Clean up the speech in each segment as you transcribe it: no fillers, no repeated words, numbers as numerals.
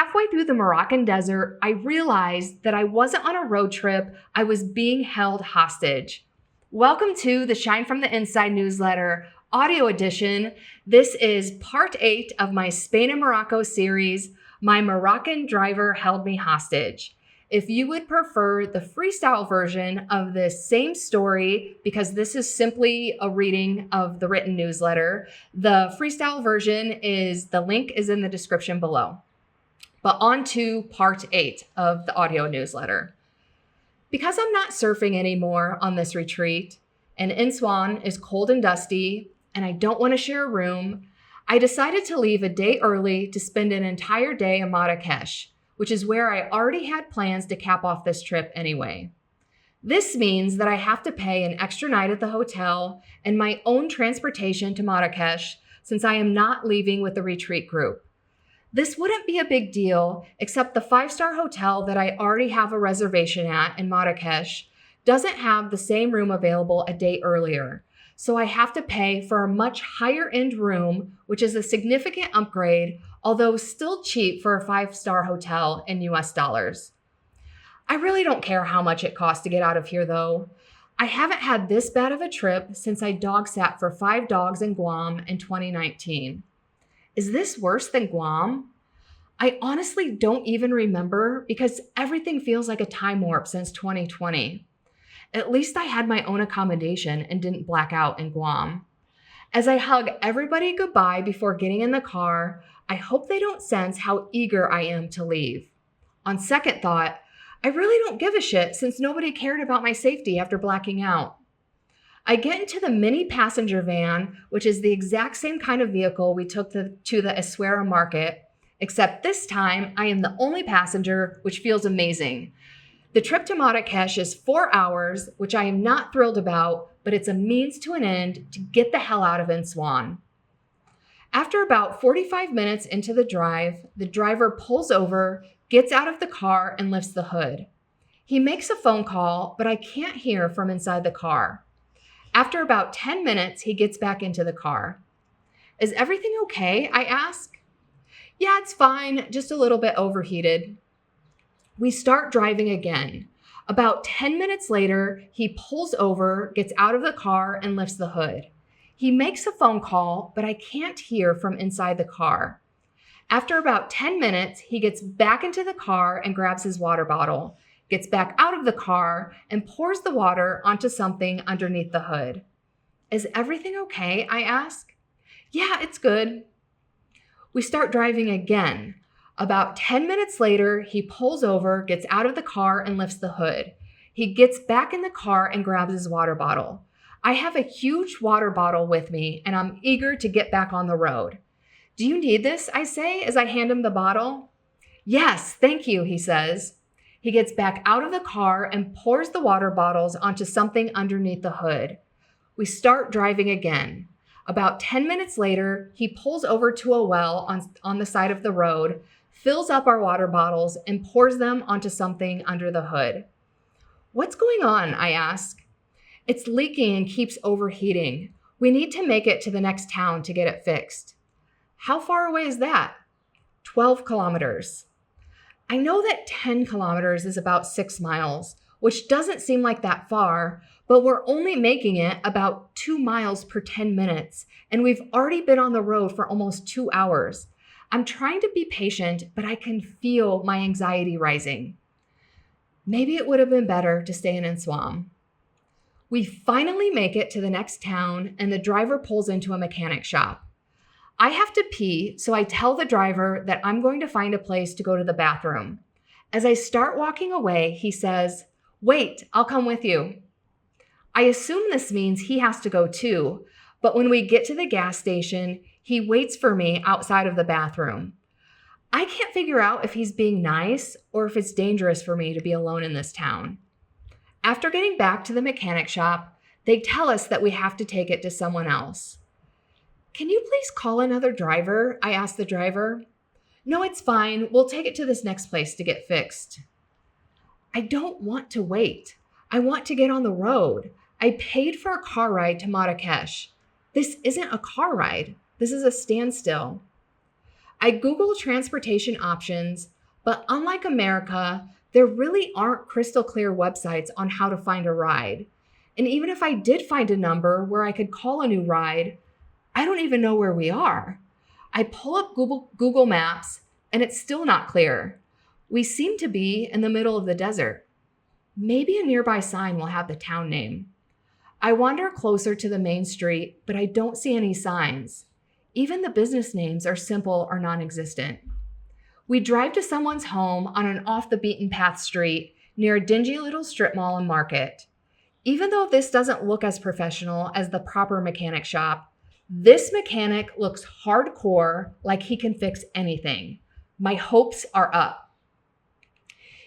halfway through the Moroccan desert, I realized that I wasn't on a road trip, I was being held hostage. Welcome to the Shine from the Inside newsletter, audio edition. This is part 8 of my Spain and Morocco series, My Moroccan Driver Held Me Hostage. If you would prefer the freestyle version of this same story, because this is simply a reading of the written newsletter, the freestyle version the link is in the description below. But on to part 8 of the audio newsletter. Because I'm not surfing anymore on this retreat, and Imsouane is cold and dusty, and I don't want to share a room, I decided to leave a day early to spend an entire day in Marrakesh, which is where I already had plans to cap off this trip anyway. This means that I have to pay an extra night at the hotel and my own transportation to Marrakesh since I am not leaving with the retreat group. This wouldn't be a big deal, except the 5-star hotel that I already have a reservation at in Marrakesh doesn't have the same room available a day earlier. So I have to pay for a much higher end room, which is a significant upgrade, although still cheap for a 5-star hotel in US dollars. I really don't care how much it costs to get out of here though. I haven't had this bad of a trip since I dog sat for 5 dogs in Guam in 2019. Is this worse than Guam? I honestly don't even remember because everything feels like a time warp since 2020. At least I had my own accommodation and didn't black out in Guam. As I hug everybody goodbye before getting in the car, I hope they don't sense how eager I am to leave. On second thought, I really don't give a shit since nobody cared about my safety after blacking out. I get into the mini passenger van, which is the exact same kind of vehicle we took to the Essaouira market, except this time I am the only passenger, which feels amazing. The trip to Marrakesh is 4 hours, which I am not thrilled about, but it's a means to an end to get the hell out of Imsouane. After about 45 minutes into the drive, the driver pulls over, gets out of the car, and lifts the hood. He makes a phone call, but I can't hear from inside the car. After about 10 minutes, he gets back into the car. Is everything okay? I ask. Yeah, it's fine, just a little bit overheated. We start driving again. About 10 minutes later, he pulls over, gets out of the car, and lifts the hood. He makes a phone call, but I can't hear from inside the car. After about 10 minutes, he gets back into the car and grabs his water bottle, gets back out of the car, and pours the water onto something underneath the hood. Is everything okay? I ask. Yeah, it's good. We start driving again. About 10 minutes later, he pulls over, gets out of the car, and lifts the hood. He gets back in the car and grabs his water bottle. I have a huge water bottle with me, and I'm eager to get back on the road. Do you need this? I say as I hand him the bottle. Yes, thank you, he says. He gets back out of the car and pours the water bottles onto something underneath the hood. We start driving again. About 10 minutes later, he pulls over to a well on the side of the road, fills up our water bottles, and pours them onto something under the hood. What's going on? I ask. It's leaking and keeps overheating. We need to make it to the next town to get it fixed. How far away is that? 12 kilometers. I know that 10 kilometers is about 6 miles, which doesn't seem like that far, but we're only making it about 2 miles per 10 minutes, and we've already been on the road for almost 2 hours. I'm trying to be patient, but I can feel my anxiety rising. Maybe it would have been better to stay in Imsouane. We finally make it to the next town, and the driver pulls into a mechanic shop. I have to pee, so I tell the driver that I'm going to find a place to go to the bathroom. As I start walking away, he says, "Wait, I'll come with you." I assume this means he has to go too, but when we get to the gas station, he waits for me outside of the bathroom. I can't figure out if he's being nice or if it's dangerous for me to be alone in this town. After getting back to the mechanic shop, they tell us that we have to take it to someone else. Can you please call another driver? I ask the driver. No, it's fine. We'll take it to this next place to get fixed. I don't want to wait. I want to get on the road. I paid for a car ride to Marrakesh. This isn't a car ride. This is a standstill. I Google transportation options, But unlike America, there really aren't crystal clear websites on how to find a ride. And even if I did find a number where I could call a new ride, I don't even know where we are. I pull up Google Maps and it's still not clear. We seem to be in the middle of the desert. Maybe a nearby sign will have the town name. I wander closer to the main street, but I don't see any signs. Even the business names are simple or non-existent. We drive to someone's home on an off-the-beaten-path street near a dingy little strip mall and market. Even though this doesn't look as professional as the proper mechanic shop, this mechanic looks hardcore, like he can fix anything. My hopes are up.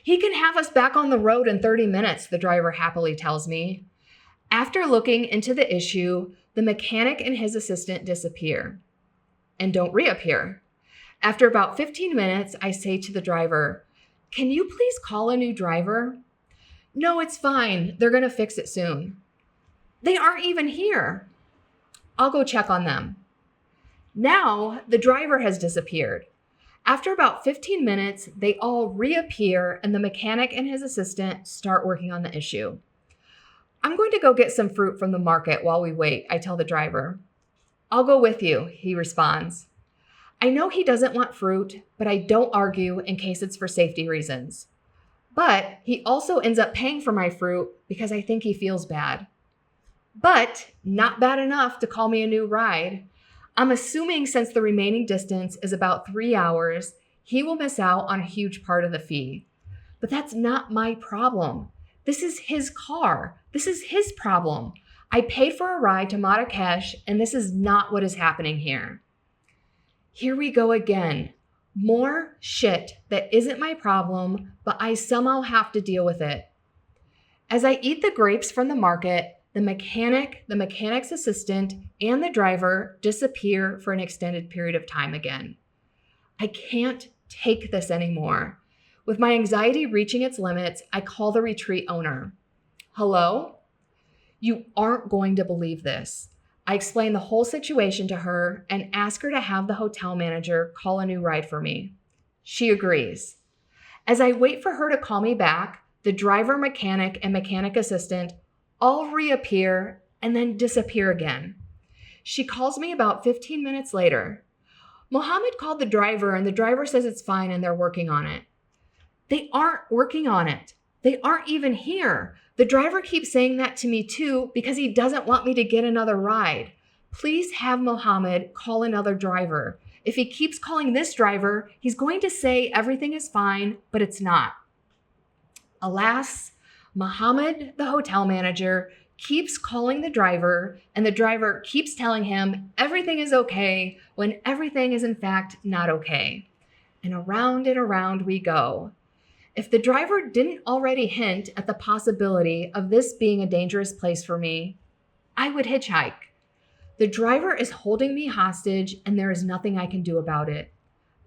He can have us back on the road in 30 minutes, the driver happily tells me. After looking into the issue, the mechanic and his assistant disappear and don't reappear. After about 15 minutes, I say to the driver, "Can you please call a new driver?" "No, it's fine. They're going to fix it soon." "They aren't even here." "I'll go check on them." Now, the driver has disappeared. After about 15 minutes, they all reappear and the mechanic and his assistant start working on the issue. "I'm going to go get some fruit from the market while we wait," I tell the driver. "I'll go with you," he responds. I know he doesn't want fruit, but I don't argue in case it's for safety reasons. But he also ends up paying for my fruit because I think he feels bad. But not bad enough to call me a new ride. I'm assuming since the remaining distance is about 3 hours, he will miss out on a huge part of the fee. But that's not my problem. This is his car. This is his problem. I paid for a ride to Marrakesh, and this is not what is happening here. Here we go again. More shit that isn't my problem, but I somehow have to deal with it. As I eat the grapes from the market, the mechanic, the mechanic's assistant, and the driver disappear for an extended period of time again. I can't take this anymore. With my anxiety reaching its limits, I call the retreat owner. "Hello? You aren't going to believe this." I explain the whole situation to her and ask her to have the hotel manager call a new ride for me. She agrees. As I wait for her to call me back, the driver, mechanic, and mechanic assistant all reappear and then disappear again. She calls me about 15 minutes later. "Mohammed called the driver and the driver says it's fine and they're working on it." They aren't working on it. They aren't even here. The driver keeps saying that to me too because he doesn't want me to get another ride. Please have Mohammed call another driver. If he keeps calling this driver, he's going to say everything is fine, but it's not. Alas, Mohammed, the hotel manager, keeps calling the driver, and the driver keeps telling him everything is okay when everything is in fact not okay. And around we go. If the driver didn't already hint at the possibility of this being a dangerous place for me, I would hitchhike. The driver is holding me hostage and there is nothing I can do about it.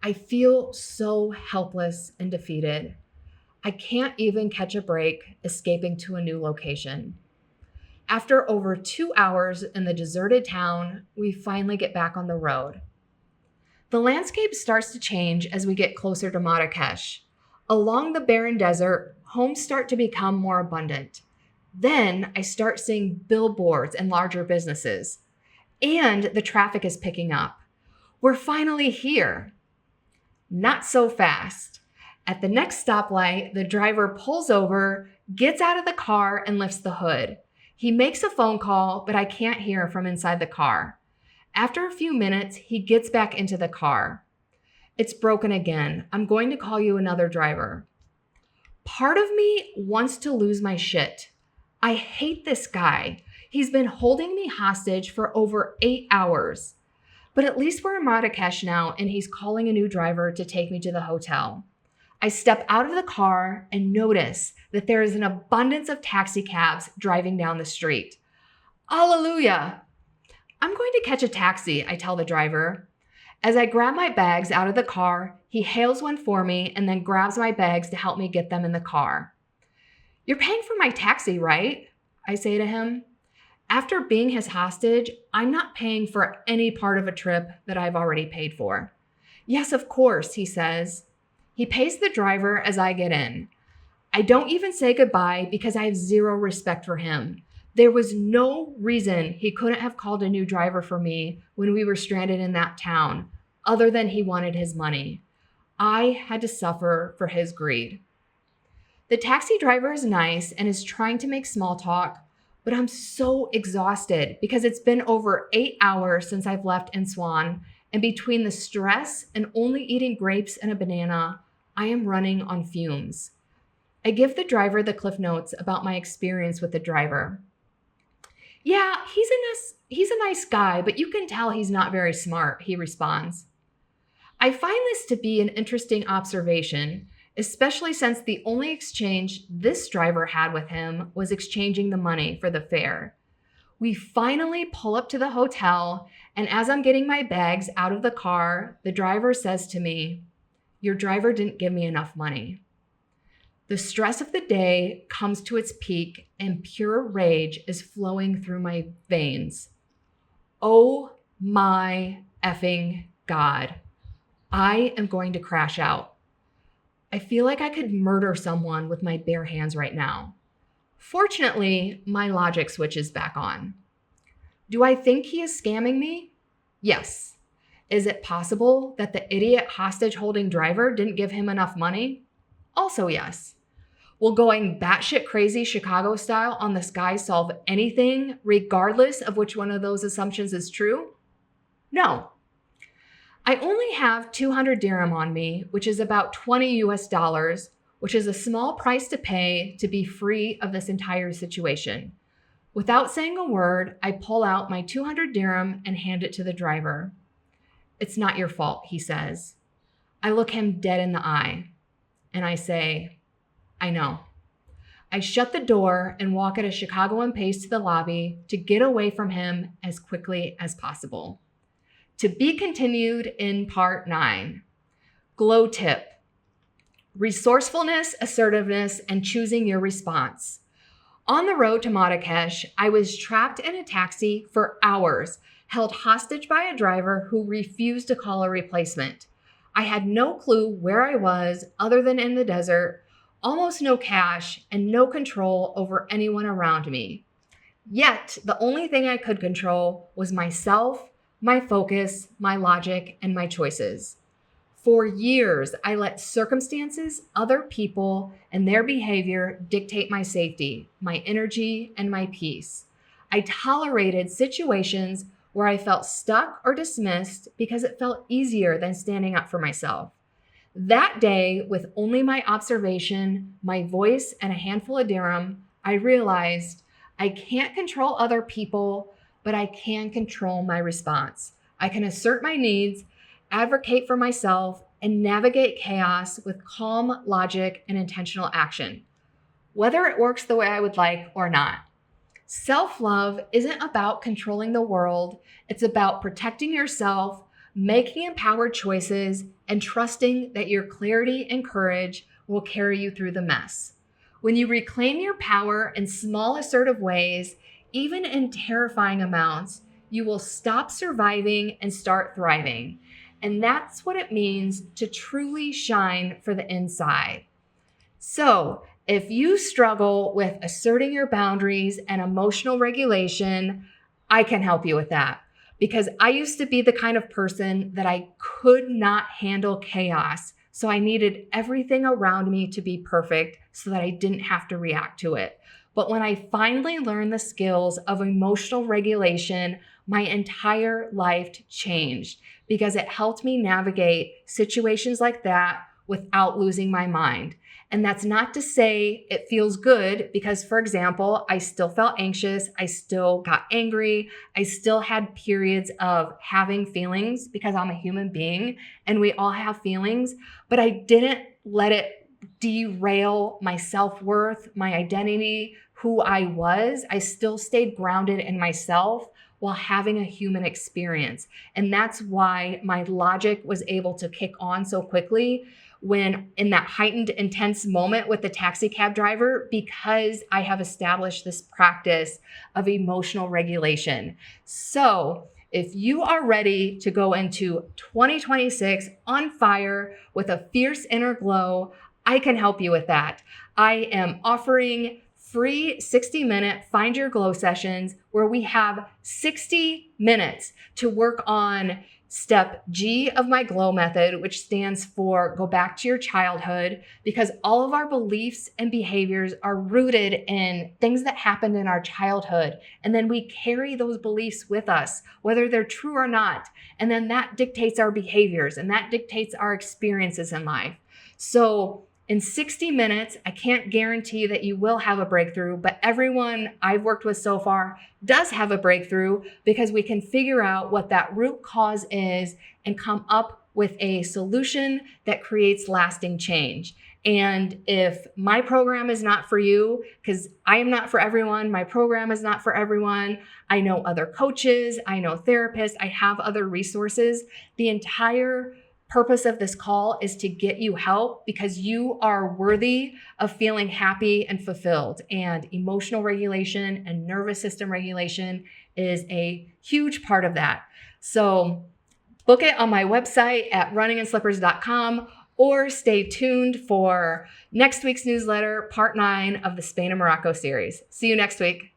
I feel so helpless and defeated. I can't even catch a break escaping to a new location. After over 2 hours in the deserted town, we finally get back on the road. The landscape starts to change as we get closer to Marrakesh. Along the barren desert, homes start to become more abundant. Then I start seeing billboards and larger businesses. And the traffic is picking up. We're finally here. Not so fast. At the next stoplight, the driver pulls over, gets out of the car, and lifts the hood. He makes a phone call, but I can't hear from inside the car. After a few minutes, he gets back into the car. "It's broken again. I'm going to call you another driver." Part of me wants to lose my shit. I hate this guy. He's been holding me hostage for over 8 hours. But at least we're in Marrakesh now, and he's calling a new driver to take me to the hotel. I step out of the car and notice that there is an abundance of taxi cabs driving down the street. Hallelujah! "I'm going to catch a taxi," I tell the driver. As I grab my bags out of the car, he hails one for me and then grabs my bags to help me get them in the car. "You're paying for my taxi, right?" I say to him. After being his hostage, I'm not paying for any part of a trip that I've already paid for. "Yes, of course," he says. He pays the driver as I get in. I don't even say goodbye because I have zero respect for him. There was no reason he couldn't have called a new driver for me when we were stranded in that town, other than he wanted his money. I had to suffer for his greed. The taxi driver is nice and is trying to make small talk, but I'm so exhausted because it's been over 8 hours since I've left Imsouane, and between the stress and only eating grapes and a banana, I am running on fumes. I give the driver the cliff notes about my experience with the driver. Yeah, he's a nice guy, but you can tell he's not very smart, he responds. I find this to be an interesting observation, especially since the only exchange this driver had with him was exchanging the money for the fare. We finally pull up to the hotel, and as I'm getting my bags out of the car, the driver says to me, "Your driver didn't give me enough money." The stress of the day comes to its peak, and pure rage is flowing through my veins. Oh my effing God. I am going to crash out. I feel like I could murder someone with my bare hands right now. Fortunately, my logic switches back on. Do I think he is scamming me? Yes. Is it possible that the idiot hostage-holding driver didn't give him enough money? Also yes. Will going batshit crazy Chicago style on this guy solve anything, regardless of which one of those assumptions is true? No. I only have 200 dirham on me, which is about 20 US dollars, which is a small price to pay to be free of this entire situation. Without saying a word, I pull out my 200 dirham and hand it to the driver. It's not your fault, he says. I look him dead in the eye, and I say, I know. I shut the door and walk at a Chicagoan pace to the lobby to get away from him as quickly as possible. To be continued in part 9. Glow tip. Resourcefulness, assertiveness, and choosing your response. On the road to Marrakesh, I was trapped in a taxi for hours, held hostage by a driver who refused to call a replacement. I had no clue where I was other than in the desert, almost no cash, and no control over anyone around me. Yet, the only thing I could control was myself, my focus, my logic, and my choices. For years, I let circumstances, other people, and their behavior dictate my safety, my energy, and my peace. I tolerated situations where I felt stuck or dismissed because it felt easier than standing up for myself. That day, with only my observation, my voice, and a handful of dirham, I realized I can't control other people, but I can control my response. I can assert my needs, advocate for myself, and navigate chaos with calm logic and intentional action, whether it works the way I would like or not. Self-love isn't about controlling the world. It's about protecting yourself, making empowered choices, and trusting that your clarity and courage will carry you through the mess. When you reclaim your power in small, assertive ways, even in terrifying amounts, you will stop surviving and start thriving. And that's what it means to truly shine for the inside. So, if you struggle with asserting your boundaries and emotional regulation, I can help you with that. Because I used to be the kind of person that I could not handle chaos. So I needed everything around me to be perfect so that I didn't have to react to it. But when I finally learned the skills of emotional regulation, my entire life changed because it helped me navigate situations like that without losing my mind. And that's not to say it feels good because, for example, I still felt anxious. I still got angry. I still had periods of having feelings because I'm a human being and we all have feelings, but I didn't let it derail my self-worth, my identity, who I was. I still stayed grounded in myself while having a human experience. And that's why my logic was able to kick on so quickly when in that heightened, intense moment with the taxi cab driver, because I have established this practice of emotional regulation. So if you are ready to go into 2026 on fire with a fierce inner glow, I can help you with that. I am offering free 60-minute Find Your Glow sessions where we have 60 minutes to work on step G of my glow method, which stands for go back to your childhood, because all of our beliefs and behaviors are rooted in things that happened in our childhood. And then we carry those beliefs with us, whether they're true or not. And then that dictates our behaviors and that dictates our experiences in life. So in 60 minutes, I can't guarantee that you will have a breakthrough, but everyone I've worked with so far does have a breakthrough because we can figure out what that root cause is and come up with a solution that creates lasting change. And if my program is not for you, because I am not for everyone, my program is not for everyone. I know other coaches, I know therapists, I have other resources. The entire purpose of this call is to get you help because you are worthy of feeling happy and fulfilled. And emotional regulation and nervous system regulation is a huge part of that. So book it on my website at runninginslippers.com or stay tuned for next week's newsletter, part 9 of the Spain and Morocco series. See you next week.